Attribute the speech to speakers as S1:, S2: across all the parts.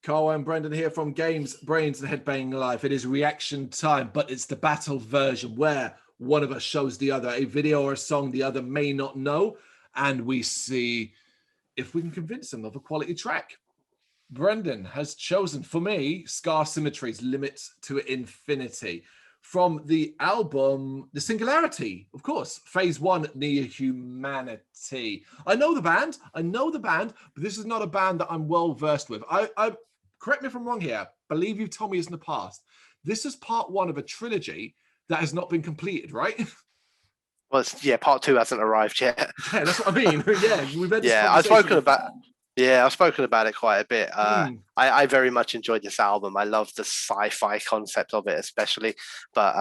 S1: Carl and Brendan here from Games, Brains, and Head-Banging Life. It is reaction time, but it's the battle version where one of us shows the other a video or a song the other may not know, and we see if we can convince them of a quality track. Brendan has chosen, for me, Symmetry's Limits to Infinity from the album The Singularity, of course, Phase 1, Near Humanity. I know the band, but this is not a band that I'm well versed with. I correct me if I'm wrong here, I believe you've told me this in the past. This is part 1 of a trilogy that has not been completed, right?
S2: Well, part 2 hasn't arrived yet.
S1: Yeah, that's what I mean. Yeah, we've had this
S2: I've spoken about it quite a bit. I very much enjoyed this album. I love the sci-fi concept of it, especially, but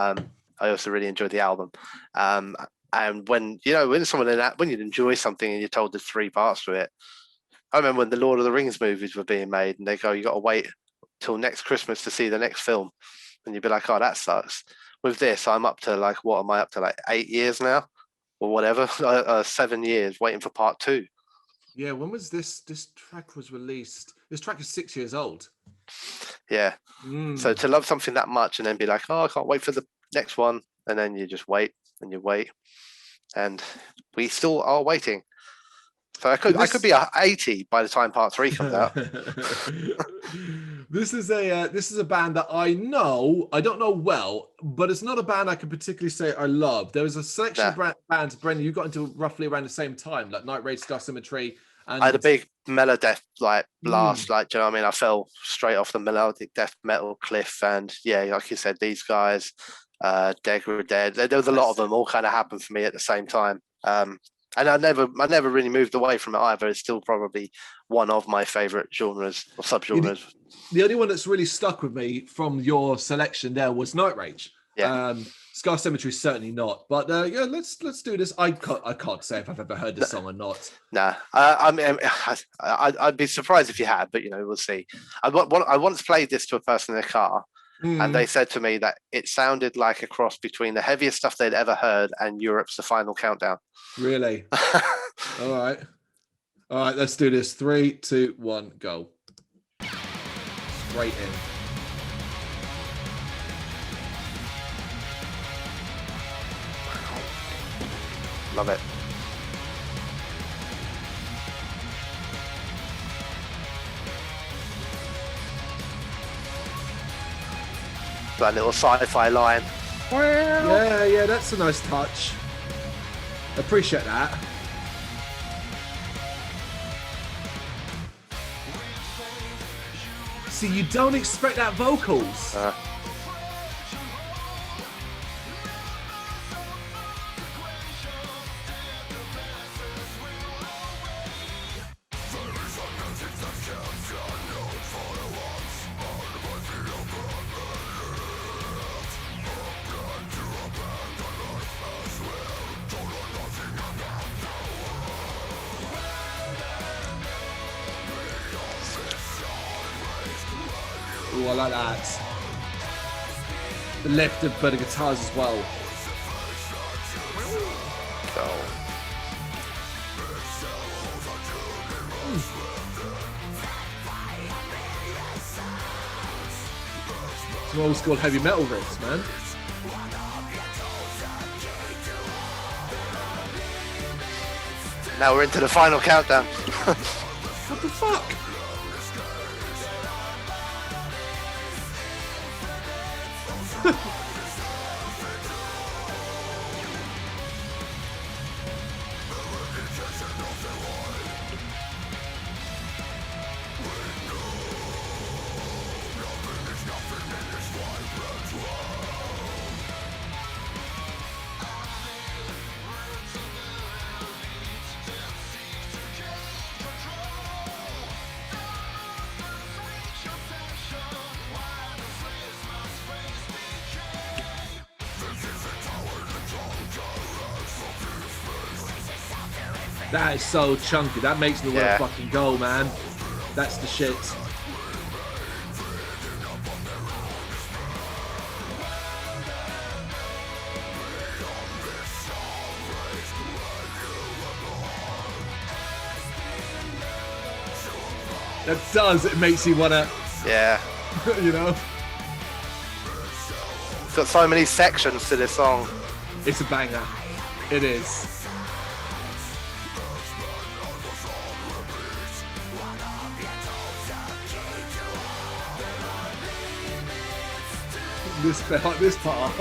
S2: I also really enjoyed the album. And when you enjoy something and you're told there's 3 parts to it, I remember when the Lord of the Rings movies were being made, and they go, "You got to wait till next Christmas to see the next film," and you'd be like, "Oh, that sucks." With this, I'm up to like 8 years now, or whatever, 7 years waiting for part 2.
S1: Yeah, when was this track was released? This track is 6 years old.
S2: Yeah. So to love something that much and then be like, "Oh, I can't wait for the next one," and then you just wait and you wait, and we still are waiting. So I could be 80 by the time part 3 comes out.
S1: This is a band that I don't know well, but it's not a band I can particularly say I love. There was a selection of bands, Brendan, you got into roughly around the same time, like Night Raid, Symmetry. And I
S2: had a big melodeath blast, do you know what I mean? I fell straight off the melodic death metal cliff, and like you said, these guys, Degraded, there was a lot of them all kind of happened for me at the same time. And I never really moved away from it either. It's still probably one of my favorite genres or subgenres.
S1: The only one that's really stuck with me from your selection there was Night Rage.
S2: Yeah.
S1: Symmetry certainly not. But let's do this. I can't say if I've ever heard this song or not.
S2: Nah. I mean, I'd be surprised if you had, but we'll see. I once played this to a person in a car. And they said to me that it sounded like a cross between the heaviest stuff they'd ever heard and Europe's The Final Countdown.
S1: Really? All right, let's do this. 3, 2, 1, go. Straight in.
S2: Love it. That little sci-fi line.
S1: Yeah, that's a nice touch. Appreciate that. See, you don't expect that vocals. Ooh, I like that. The lift of the guitars as well. Some old school heavy metal riffs, man.
S2: Now we're into the final countdown.
S1: What the fuck? That is so chunky. That makes me want to fucking go, man. That's the shit. That does. It makes you want to
S2: Yeah.
S1: You know?
S2: It's got so many sections to this song.
S1: It's a banger. It is. This part.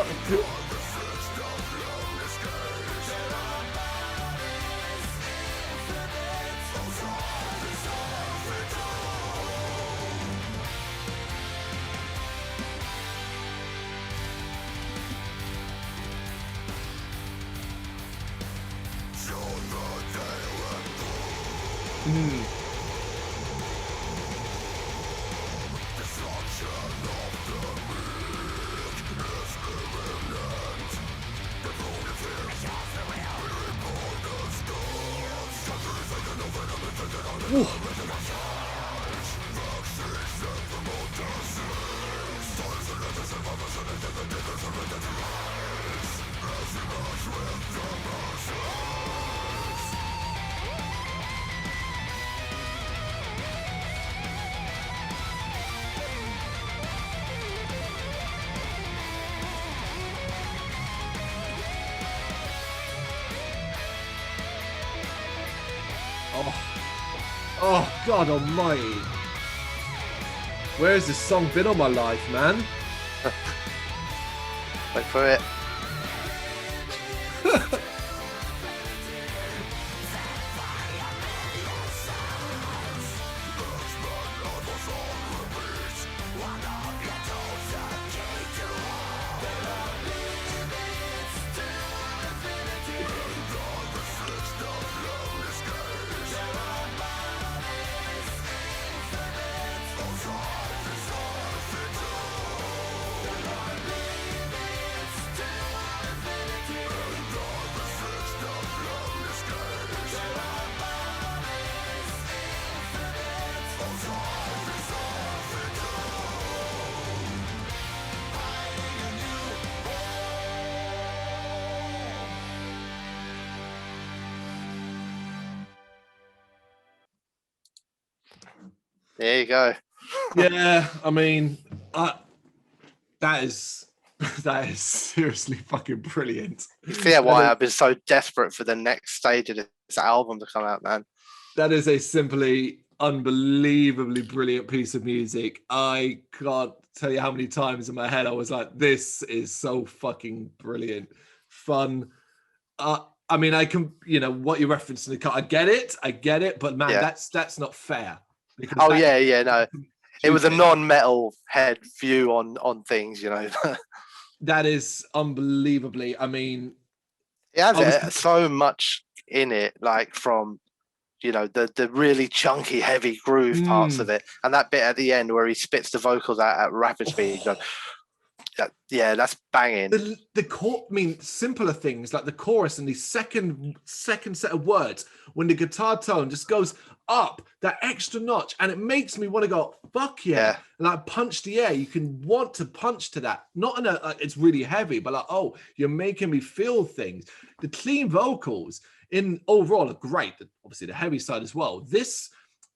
S1: Oh, God almighty. Where has this song been all my life, man?
S2: Wait for it. There you go.
S1: Yeah, I mean, that is seriously fucking brilliant.
S2: Yeah, why I've been so desperate for the next stage of this album to come out, man.
S1: That is a simply unbelievably brilliant piece of music. I can't tell you how many times in my head I was like, this is so fucking brilliant. Fun. I mean, I can, you know, what you're referencing the car. I get it, but man, that's not fair.
S2: Oh yeah, no. It was a non-metal head view on things, you know.
S1: That is unbelievably. I mean,
S2: it has so much in it, like from, you know, the really chunky, heavy groove parts of it, and that bit at the end where he spits the vocals out at rapid speed. Yeah, that's banging.
S1: The I mean, simpler things like the chorus and the second set of words when the guitar tone just goes up that extra notch, and it makes me want to go, fuck yeah. Like punch the air. You can want to punch to that. Not in a like it's really heavy, but like, oh, you're making me feel things. The clean vocals in overall are great. Obviously the heavy side as well. This,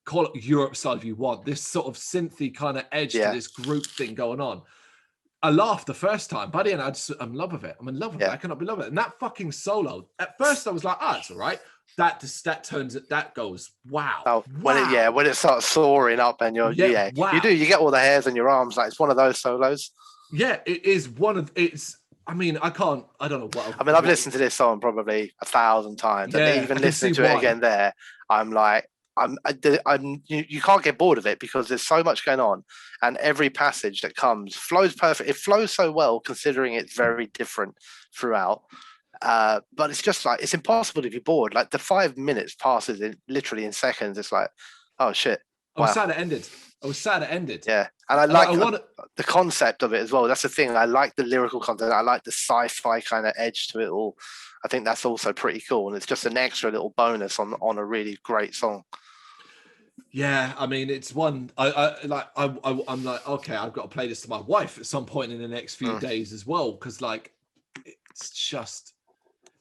S1: call it Europe side if you want, this sort of synthy kind of edge to this group thing going on. I laughed the first time. By the end, I'm in love with it. I'm in love with it. I cannot be loving it. And that fucking solo, at first I was like, it's all right. That goes, wow.
S2: Oh, wow. When it starts soaring up and you're, wow. You get all the hairs on your arms. Like, it's one of those solos.
S1: Yeah, it is I mean, I don't know what.
S2: I mean, I've listened to this song probably 1,000 times. And even listening to it again there, I'm like, you can't get bored of it because there's so much going on, and every passage that comes flows perfect. It flows so well considering it's very different throughout. But it's just like, it's impossible to be bored. Like the 5 minutes passes literally in seconds. It's like, oh shit.
S1: Wow. I was sad it ended.
S2: Yeah. And I like the concept of it as well. That's the thing. I like the lyrical content. I like the sci-fi kind of edge to it all. I think that's also pretty cool. And it's just an extra little bonus on a really great song.
S1: Yeah, I mean, it's one I'm like, okay, I've got to play this to my wife at some point in the next few days as well, because like it's just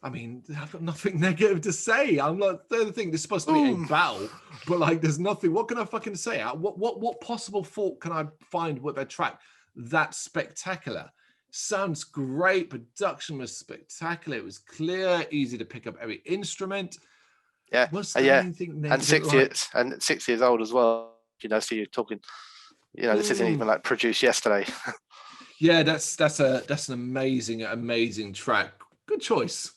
S1: I mean, I've got nothing negative to say. I'm not. The thing, this is supposed to be a battle, but like, there's nothing. What can I fucking say? What possible fault can I find with their track that's spectacular? Sounds great. Production was spectacular. It was clear, easy to pick up every instrument.
S2: Yeah,
S1: Was there anything negative?
S2: And 6 years old as well. You know, so you're talking. You know, this isn't even like produced yesterday.
S1: Yeah, that's an amazing track. Good choice.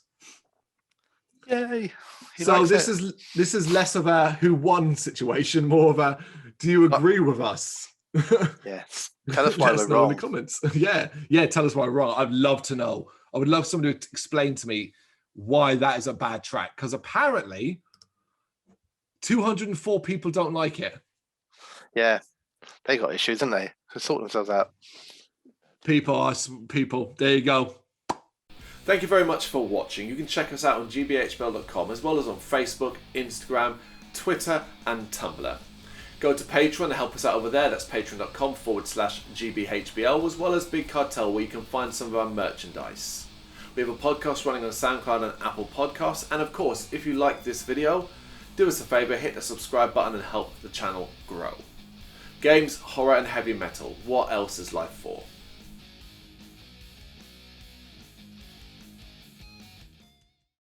S2: Yay!
S1: So this is less of a who won situation, more of a do you agree with us?
S2: Yes. Tell us why we're wrong
S1: in the comments. Yeah, tell us why we're wrong. I'd love to know. I would love somebody to explain to me why that is a bad track, because apparently 204 people don't like it.
S2: Yeah, they got issues, haven't they? To sort themselves out.
S1: People. There you go. Thank you very much for watching. You can check us out on gbhbl.com as well as on Facebook, Instagram, Twitter and Tumblr. Go to Patreon to help us out over there. That's patreon.com/gbhbl, as well as Big Cartel, where you can find some of our merchandise. We have a podcast running on SoundCloud and Apple Podcasts. And of course, if you like this video, do us a favour, hit the subscribe button and help the channel grow. Games, horror and heavy metal. What else is life for?